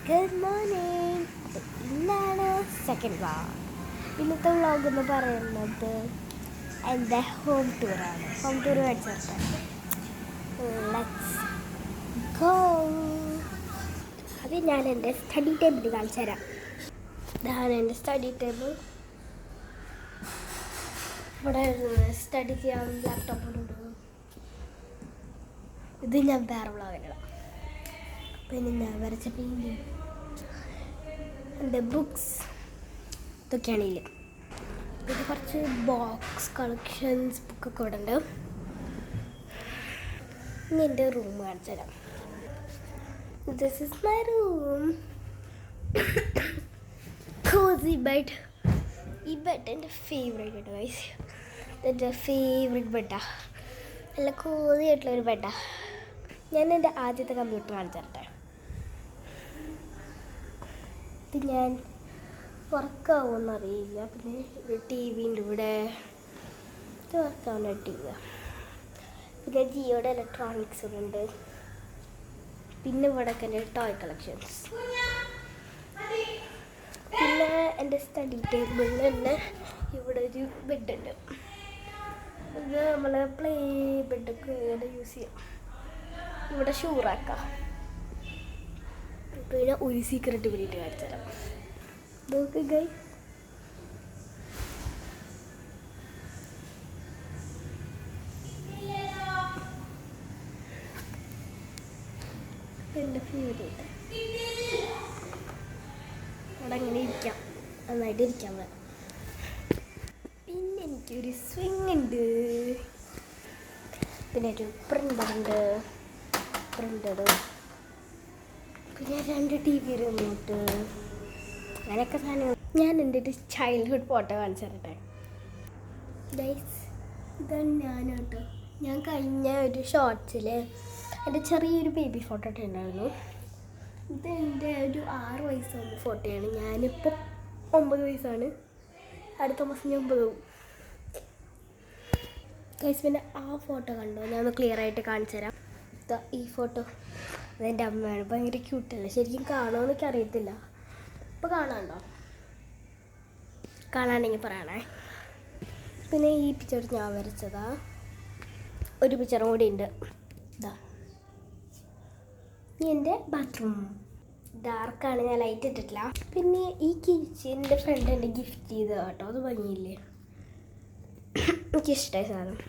Good morning. ഇന്നാണ് second vlog. ഇന്നത്തെ vlog എന്ന് പറയുന്നത് എൻ്റെ ഹോം ടൂറാണ്. ഹോം ടൂർ കാണിച്ചിട്ട് ലെറ്റ്സ് ഗോ. അത് ഞാൻ എൻ്റെ സ്റ്റഡി ടേബിൾ കാണിച്ചു തരാം. ഇതാണ് എൻ്റെ സ്റ്റഡി ടേബിൾ. ഇവിടെ സ്റ്റഡി ചെയ്യാൻ ലാപ്ടോപ്പിലുണ്ട്. ഇത് ഞാൻ വേറെ വ്ളോഗിലിടാം. പിന്നെ ഞാൻ വരച്ച പെയിൻറ്റിങ്, എൻ്റെ ബുക്സ്, ഇതൊക്കെയാണെങ്കിൽ ഇത് കുറച്ച് ബോക്സ് കളക്ഷൻസ് ബുക്കൊക്കെ ഇവിടെ ഉണ്ട്. ഇനി എൻ്റെ റൂം കാണിച്ചു തരാം. This is my room. Cosy bed. ഈ ബെഡ് എൻ്റെ ഫേവറേറ്റ് ആണ് ഗൈസ്. എൻ്റെ ഫേവറേറ്റ് ബെഡാണ്. നല്ല കോസി ആയിട്ടുള്ളൊരു ബെഡാണ്. ഞാൻ എൻ്റെ ആദ്യത്തെ കമ്പ്യൂട്ടർ കാണിച്ചു തരട്ടെ. ഇത് ഞാൻ വർക്കാവുമെന്ന് അറിയില്ല. പിന്നെ ഒരു ടി വിൻ്റെ ഇവിടെ ഇത് വർക്കാവുന്ന ടി വി. പിന്നെ ജിയോയുടെ ഇലക്ട്രോണിക്സ് ഇവിടെ ഉണ്ട്. പിന്നെ ഇവിടെ ഒക്കെ എൻ്റെ ടോയ് കളക്ഷൻസ്. പിന്നെ എൻ്റെ സ്റ്റഡി ടേബിളിൽ തന്നെ ഇവിടെ ഒരു ബെഡുണ്ട്. ഇത് നമ്മൾ പ്ലേ ബെഡൊക്കെ ഇങ്ങനെ യൂസ് ചെയ്യാം. ഇവിടെ ഷൂറാക്കാം. പിന്നെ ഒരു സീക്രട്ട് വേണ്ടിയിട്ട് കാണിച്ചു തരാം. നോക്ക് ഗൈസ്, എൻ്റെ ഫേവറേറ്റ്. അവിടെ അങ്ങനെ ഇരിക്കാം, നന്നായിട്ട് ഇരിക്കാൻ വേണം. പിന്നെ എനിക്കൊരു സ്വിങ് ഉണ്ട്. പിന്നെ ഒരു പ്രിൻ്ററുണ്ട്. പിന്നെ 2 ടി വി റിമോട്ട്, അങ്ങനെയൊക്കെ സാധനങ്ങൾ. ഞാൻ എൻ്റെ ഒരു ചൈൽഡ്ഹുഡ് ഫോട്ടോ കാണിച്ചു തരട്ടെ ഗൈസ്. ഇതാണ് ഞാൻ കേട്ടോ. ഞാൻ കഴിഞ്ഞ ഒരു ഷോർട്സിൽ എൻ്റെ ചെറിയൊരു ബേബി ഫോട്ടോ ഇട്ടുണ്ടായിരുന്നു. ഇത് എൻ്റെ ഒരു 6 വയസ്സുള്ള ഫോട്ടോയാണ്. ഞാനിപ്പോൾ 9 വയസ്സാണ്. അടുത്ത മാസം ഞാൻ 9 ആവും ഗൈസ്. പിന്നെ ആ ഫോട്ടോ കണ്ടോ? ഞാൻ ക്ലിയർ ആയിട്ട് കാണിച്ചു തരാം. ഈ ഫോട്ടോ അതെൻ്റെ അമ്മയാണ്. ഭയങ്കര ക്യൂട്ടല്ലേ? ശരിക്കും കാണുമോ എന്നൊക്കെ അറിയത്തില്ല. ഇപ്പോൾ കാണാനുണ്ടോ? കാണാണെങ്കിൽ പറയണേ. പിന്നെ ഈ പിക്ചർ ഞാൻ വരച്ചതാ. ഒരു പിക്ചറും കൂടി ഉണ്ട്. ഇതാ ഈ എൻ്റെ ബാത്റൂം. ഡാർക്കാണ്, ഞാൻ ലൈറ്റ് ഇട്ടിട്ടില്ല. പിന്നെ ഈ കിച്ചൻ എൻ്റെ ഫ്രണ്ട് എൻ്റെ ഗിഫ്റ്റ് ചെയ്തത് കേട്ടോ. അത് ഭംഗിയില്ലേ? എനിക്കിഷ്ടമായി സാധനം.